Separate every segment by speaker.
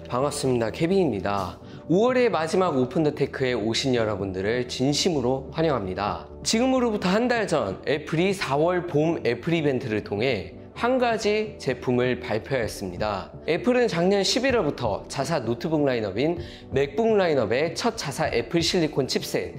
Speaker 1: 반갑습니다. 케빈입니다. 5월의 마지막 오픈더테크에 오신 여러분들을 진심으로 환영합니다. 지금으로부터 한 달 전 애플이 4월 봄 애플 이벤트를 통해 한 가지 제품을 발표하였습니다. 애플은 작년 11월부터 자사 노트북 라인업인 맥북 라인업에 첫 자사 애플 실리콘 칩셋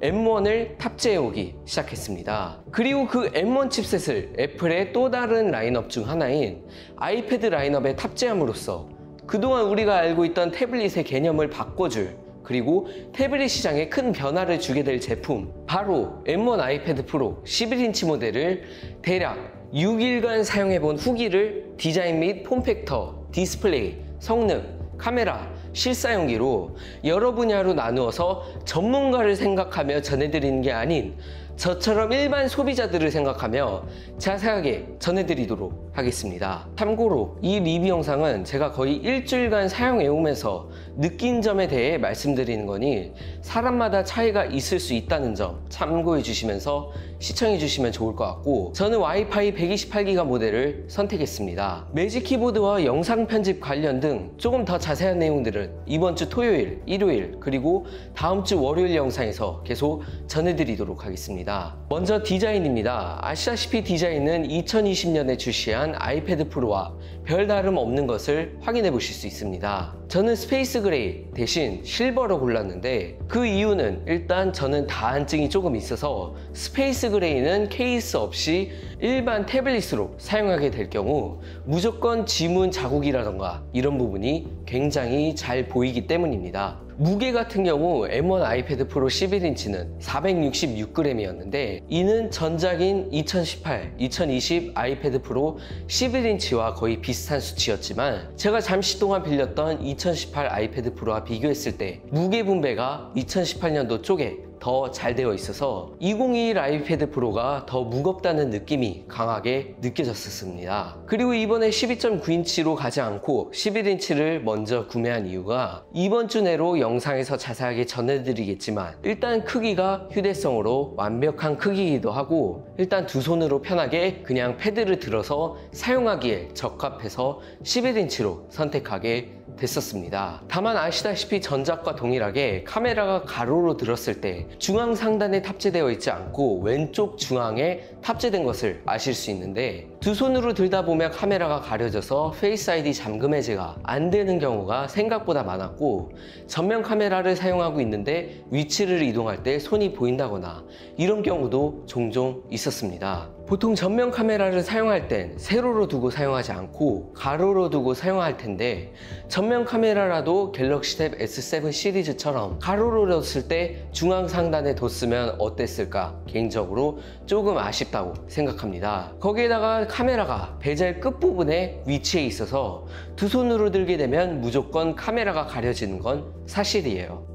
Speaker 1: M1을 탑재해오기 시작했습니다. 그리고 그 M1 칩셋을 애플의 또 다른 라인업 중 하나인 아이패드 라인업에 탑재함으로써 그동안 우리가 알고 있던 태블릿의 개념을 바꿔줄, 그리고 태블릿 시장에 큰 변화를 주게 될 제품, 바로 M1 아이패드 프로 11인치 모델을 대략 6일간 사용해본 후기를 디자인 및 폼팩터, 디스플레이, 성능, 카메라, 실사용기로 여러 분야로 나누어서 전문가를 생각하며 전해드리는 게 아닌 저처럼 일반 소비자들을 생각하며 자세하게 전해드리도록 하겠습니다. 참고로 이 리뷰 영상은 제가 거의 일주일간 사용해오면서 느낀 점에 대해 말씀드리는 거니 사람마다 차이가 있을 수 있다는 점 참고해 주시면서 시청해 주시면 좋을 것 같고, 저는 와이파이 128기가 모델을 선택했습니다. 매직 키보드와 영상 편집 관련 등 조금 더 자세한 내용들은 이번 주 토요일, 일요일, 그리고 다음 주 월요일 영상에서 계속 전해드리도록 하겠습니다. 먼저 디자인입니다. 아시다시피 디자인은 2020년에 출시한 아이패드 프로와 별다름 없는 것을 확인해 보실 수 있습니다. 저는 스페이스 그레이 대신 실버로 골랐는데, 그 이유는 일단 저는 다한증이 조금 있어서 스페이스 그레이는 케이스 없이 일반 태블릿으로 사용하게 될 경우 무조건 지문 자국이라던가 이런 부분이 굉장히 잘 보이기 때문입니다. 무게 같은 경우 M1 아이패드 프로 11인치는 466g이었는데 이는 전작인 2018, 2020 아이패드 프로 11인치와 거의 비슷한 수치였지만, 제가 잠시 동안 빌렸던 2018 아이패드 프로와 비교했을 때 무게 분배가 2018년도 쪽에 더 잘 되어 있어서 2021 아이패드 프로가 더 무겁다는 느낌이 강하게 느껴졌었습니다. 그리고 이번에 12.9인치로 가지 않고 11인치를 먼저 구매한 이유가 이번 주 내로 영상에서 자세하게 전해드리겠지만 일단 크기가 휴대성으로 완벽한 크기이기도 하고, 일단 두 손으로 편하게 그냥 패드를 들어서 사용하기에 적합해서 11인치로 선택하게 됐었습니다. 다만 아시다시피 전작과 동일하게 카메라가 가로로 들었을 때 중앙 상단에 탑재되어 있지 않고 왼쪽 중앙에 탑재된 것을 아실 수 있는데, 두 손으로 들다 보면 카메라가 가려져서 페이스 아이디 잠금 해제가 안 되는 경우가 생각보다 많았고, 전면 카메라를 사용하고 있는데 위치를 이동할 때 손이 보인다거나 이런 경우도 종종 있었습니다. 보통 전면 카메라를 사용할 땐 세로로 두고 사용하지 않고 가로로 두고 사용할 텐데, 전면 카메라라도 갤럭시 탭 S7 시리즈처럼 가로로 뒀을 때 중앙 상단에 뒀으면 어땠을까 개인적으로 조금 아쉽다고 생각합니다. 거기에다가 카메라가 베젤 끝부분에 위치해 있어서 두 손으로 들게 되면 무조건 카메라가 가려지는 건 사실이에요.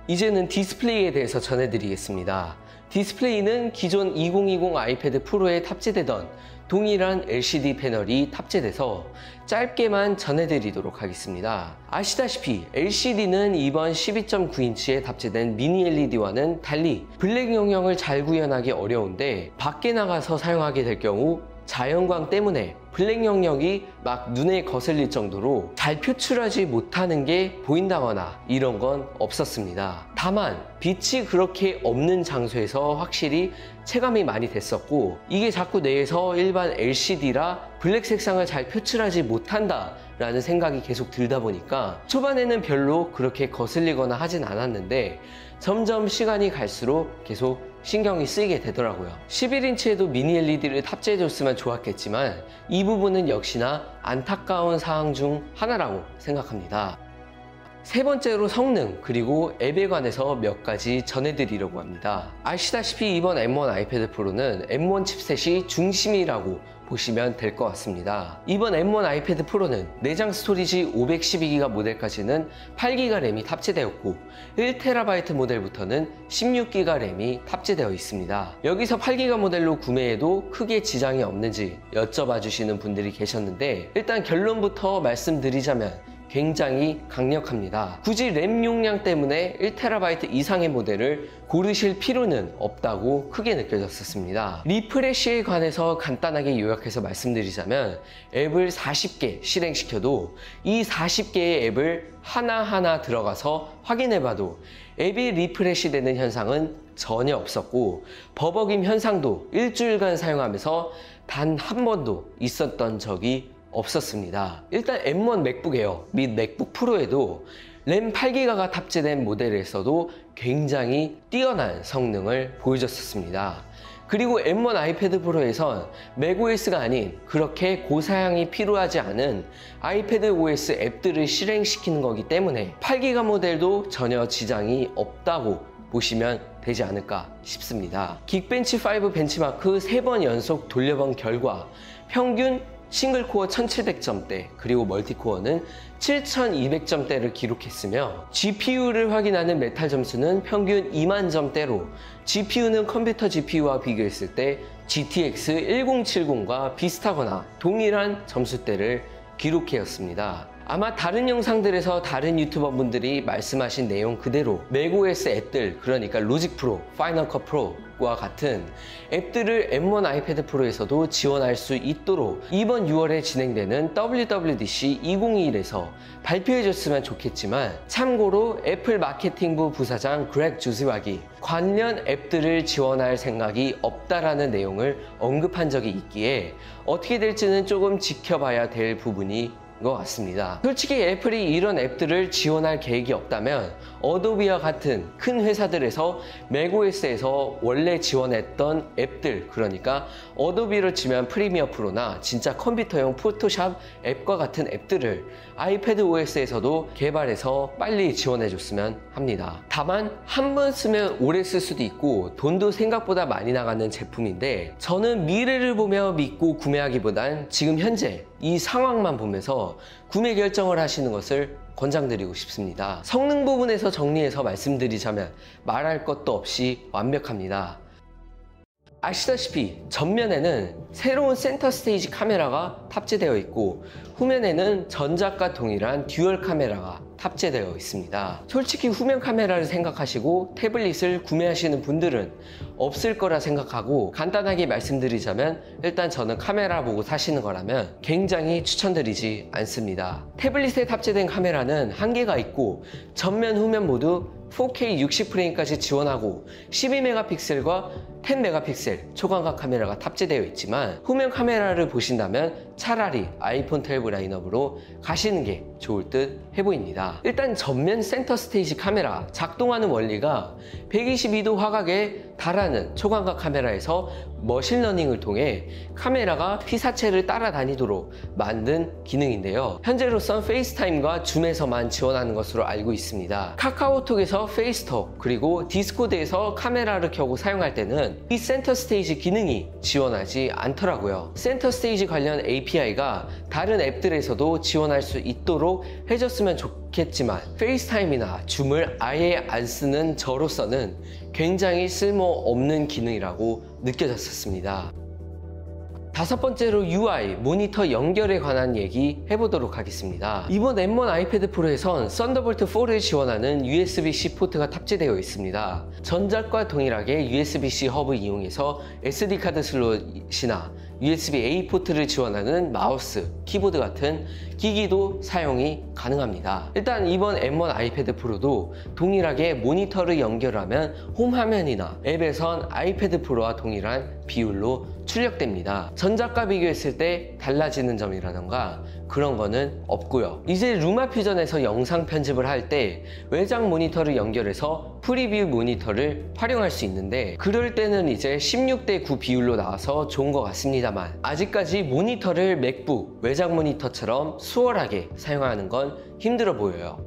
Speaker 1: 이제는 디스플레이에 대해서 전해드리겠습니다. 디스플레이는 기존 2020 아이패드 프로에 탑재되던 동일한 LCD 패널이 탑재돼서 짧게만 전해드리도록 하겠습니다. 아시다시피 LCD는 이번 12.9인치에 탑재된 미니 LED와는 달리 블랙 영역을 잘 구현하기 어려운데, 밖에 나가서 사용하게 될 경우 자연광 때문에 블랙 영역이 막 눈에 거슬릴 정도로 잘 표출하지 못하는 게 보인다거나 이런 건 없었습니다. 다만 빛이 그렇게 없는 장소에서 확실히 체감이 많이 됐었고, 이게 자꾸 뇌에서 일반 LCD라 블랙 색상을 잘 표출하지 못한다 라는 생각이 계속 들다 보니까 초반에는 별로 그렇게 거슬리거나 하진 않았는데 점점 시간이 갈수록 계속 신경이 쓰이게 되더라고요. 11인치에도 미니 LED를 탑재해줬으면 좋았겠지만 이 부분은 역시나 안타까운 사항 중 하나라고 생각합니다. 세 번째로 성능, 그리고 앱에 관해서 몇 가지 전해드리려고 합니다. 아시다시피 이번 M1 아이패드 프로는 M1 칩셋이 중심이라고 보시면 될 것 같습니다. 이번 M1 아이패드 프로는 내장 스토리지 512기가 모델까지는 8기가 램이 탑재되었고 1TB 모델부터는 16기가 램이 탑재되어 있습니다. 여기서 8기가 모델로 구매해도 크게 지장이 없는지 여쭤봐 주시는 분들이 계셨는데, 일단 결론부터 말씀드리자면 굉장히 강력합니다. 굳이 램 용량 때문에 1TB 이상의 모델을 고르실 필요는 없다고 크게 느껴졌었습니다. 리프레쉬에 관해서 간단하게 요약해서 말씀드리자면 앱을 40개 실행시켜도 이 40개의 앱을 하나하나 들어가서 확인해봐도 앱이 리프레쉬 되는 현상은 전혀 없었고 버벅임 현상도 일주일간 사용하면서 단 한 번도 있었던 적이 없었습니다. 일단 M1 맥북 에어 및 맥북 프로에도 램 8기가가 탑재된 모델에서도 굉장히 뛰어난 성능을 보여줬었습니다. 그리고 M1 아이패드 프로에선 맥OS가 아닌 그렇게 고사양이 필요하지 않은 아이패드 OS 앱들을 실행시키는 거기 때문에 8기가 모델도 전혀 지장이 없다고 보시면 되지 않을까 싶습니다. 긱벤치5 벤치마크 3번 연속 돌려본 결과 평균 싱글코어 1700점대 그리고 멀티코어는 7200점대를 기록했으며 GPU를 확인하는 메탈 점수는 평균 2만 점대로 GPU는 컴퓨터 GPU와 비교했을 때 GTX 1070과 비슷하거나 동일한 점수대를 기록하였습니다. 아마 다른 영상들에서 다른 유튜버 분들이 말씀하신 내용 그대로 맥OS 앱들, 그러니까 로직 프로, 파이널 컷 프로와 같은 앱들을 M1 아이패드 프로에서도 지원할 수 있도록 이번 6월에 진행되는 WWDC 2021에서 발표해줬으면 좋겠지만, 참고로 애플 마케팅부 부사장 그렉 주즈왁이 관련 앱들을 지원할 생각이 없다라는 내용을 언급한 적이 있기에 어떻게 될지는 조금 지켜봐야 될 부분이 것 같습니다. 솔직히 애플이 이런 앱들을 지원할 계획이 없다면 어도비와 같은 큰 회사들에서 맥OS에서 원래 지원했던 앱들, 그러니까 어도비로 치면 프리미어 프로나 진짜 컴퓨터용 포토샵 앱과 같은 앱들을 아이패드 OS에서도 개발해서 빨리 지원해줬으면 합니다. 다만 한 번 쓰면 오래 쓸 수도 있고 돈도 생각보다 많이 나가는 제품인데, 저는 미래를 보며 믿고 구매하기보단 지금 현재 이 상황만 보면서 구매 결정을 하시는 것을 권장드리고 싶습니다. 성능 부분에서 정리해서 말씀드리자면 말할 것도 없이 완벽합니다. 아시다시피 전면에는 새로운 센터 스테이지 카메라가 탑재되어 있고 후면에는 전작과 동일한 듀얼 카메라가 탑재되어 있습니다. 솔직히 후면 카메라를 생각하시고 태블릿을 구매하시는 분들은 없을 거라 생각하고, 간단하게 말씀드리자면 일단 저는 카메라 보고 사시는 거라면 굉장히 추천드리지 않습니다. 태블릿에 탑재된 카메라는 한계가 있고 전면 후면 모두 4K 60프레임까지 지원하고 12메가픽셀과 10메가픽셀 초광각 카메라가 탑재되어 있지만, 후면 카메라를 보신다면 차라리 아이폰 12 라인업으로 가시는 게 좋을 듯 해보입니다. 일단 전면 센터 스테이지 카메라 작동하는 원리가 122도 화각에 달하는 초광각 카메라에서 머신러닝을 통해 카메라가 피사체를 따라다니도록 만든 기능인데요. 현재로선 페이스타임과 줌에서만 지원하는 것으로 알고 있습니다. 카카오톡에서 페이스톡 그리고 디스코드에서 카메라를 켜고 사용할 때는 이 센터 스테이지 기능이 지원하지 않더라고요. 센터 스테이지 관련 API가 다른 앱들에서도 지원할 수 있도록 해줬으면 좋겠지만 페이스타임이나 줌을 아예 안 쓰는 저로서는 굉장히 쓸모없는 기능이라고 느껴졌었습니다. 다섯 번째로 UI, 모니터 연결에 관한 얘기 해보도록 하겠습니다. 이번 M1 아이패드 프로에선 썬더볼트 4를 지원하는 USB-C 포트가 탑재되어 있습니다. 전작과 동일하게 USB-C 허브 이용해서 SD카드 슬롯이나 USB-A 포트를 지원하는 마우스, 키보드 같은 기기도 사용이 가능합니다. 일단 이번 M1 아이패드 프로도 동일하게 모니터를 연결하면 홈 화면이나 앱에선 아이패드 프로와 동일한 비율로 출력됩니다. 전작과 비교했을 때 달라지는 점이라던가 그런 거는 없고요. 이제 루마퓨전에서 영상 편집을 할 때 외장 모니터를 연결해서 프리뷰 모니터를 활용할 수 있는데, 그럴 때는 이제 16:9 비율로 나와서 좋은 것 같습니다만 아직까지 모니터를 맥북 외장 모니터처럼 수월하게 사용하는 건 힘들어 보여요.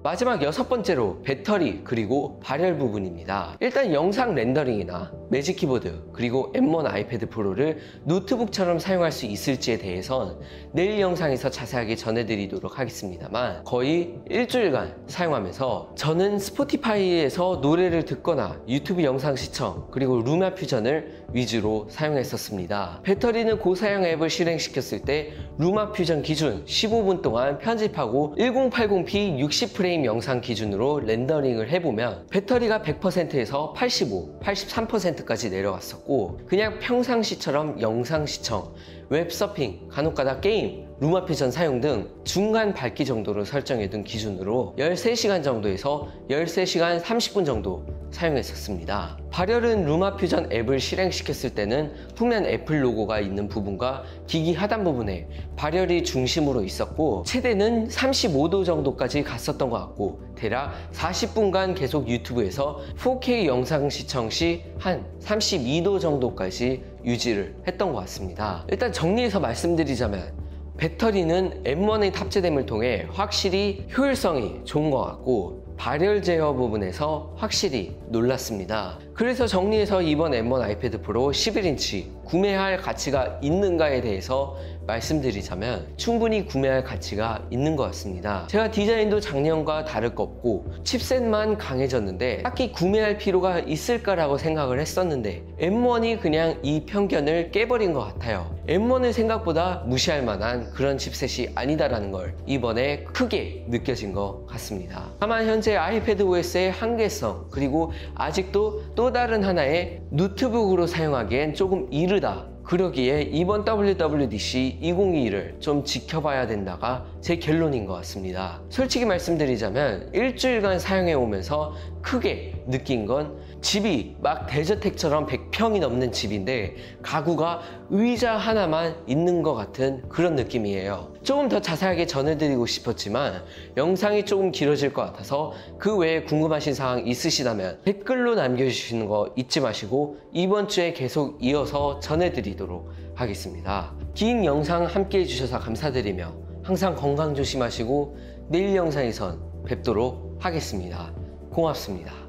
Speaker 1: 마지막 6번째로 배터리 그리고 발열 부분입니다. 일단 영상 렌더링이나 매직 키보드 그리고 M1 아이패드 프로를 노트북처럼 사용할 수 있을지에 대해선 내일 영상에서 자세하게 전해드리도록 하겠습니다만, 거의 일주일간 사용하면서 저는 스포티파이에서 노래를 듣거나 유튜브 영상 시청 그리고 루마 퓨전을 위주로 사용했었습니다. 배터리는 고사양 앱을 실행시켰을 때 루마 퓨전 기준 15분 동안 편집하고 1080p 60프레임 영상 기준으로 렌더링을 해보면 배터리가 100%에서 85, 83%까지 내려왔었고, 그냥 평상시처럼 영상 시청, 웹서핑, 간혹가다 게임, 루마 퓨전 사용 등 중간 밝기 정도로 설정해둔 기준으로 13시간 정도에서 13시간 30분 정도 사용했었습니다. 발열은 루마 퓨전 앱을 실행시켰을 때는 후면 애플 로고가 있는 부분과 기기 하단 부분에 발열이 중심으로 있었고, 최대는 35도 정도까지 갔었던 것 같고, 대략 40분간 계속 유튜브에서 4K 영상 시청 시 한 32도 정도까지 유지를 했던 것 같습니다. 일단 정리해서 말씀드리자면, 배터리는 M1의 탑재됨을 통해 확실히 효율성이 좋은 것 같고, 발열 제어 부분에서 확실히 놀랐습니다. 그래서 정리해서 이번 M1 아이패드 프로 11인치 구매할 가치가 있는가에 대해서 말씀드리자면 충분히 구매할 가치가 있는 것 같습니다. 제가 디자인도 작년과 다를 거 없고 칩셋만 강해졌는데 딱히 구매할 필요가 있을까라고 생각을 했었는데 M1이 그냥 이 편견을 깨버린 것 같아요. M1은 생각보다 무시할 만한 그런 칩셋이 아니다라는 걸 이번에 크게 느껴진 것 같습니다. 다만 현재 아이패드 OS의 한계성, 그리고 아직도 또 다른 하나의 노트북으로 사용하기엔 조금 이르다, 그러기에 이번 WWDC 2022를 좀 지켜봐야 된다가 제 결론인 것 같습니다. 솔직히 말씀드리자면 일주일간 사용해 오면서 크게 느낀 건, 집이 막 대저택처럼 100평이 넘는 집인데 가구가 의자 하나만 있는 것 같은 그런 느낌이에요. 조금 더 자세하게 전해드리고 싶었지만 영상이 조금 길어질 것 같아서 그 외에 궁금하신 사항 있으시다면 댓글로 남겨주시는 거 잊지 마시고 이번 주에 계속 이어서 전해드리도록 하겠습니다. 긴 영상 함께 해주셔서 감사드리며 항상 건강 조심하시고 내일 영상에선 뵙도록 하겠습니다. 고맙습니다.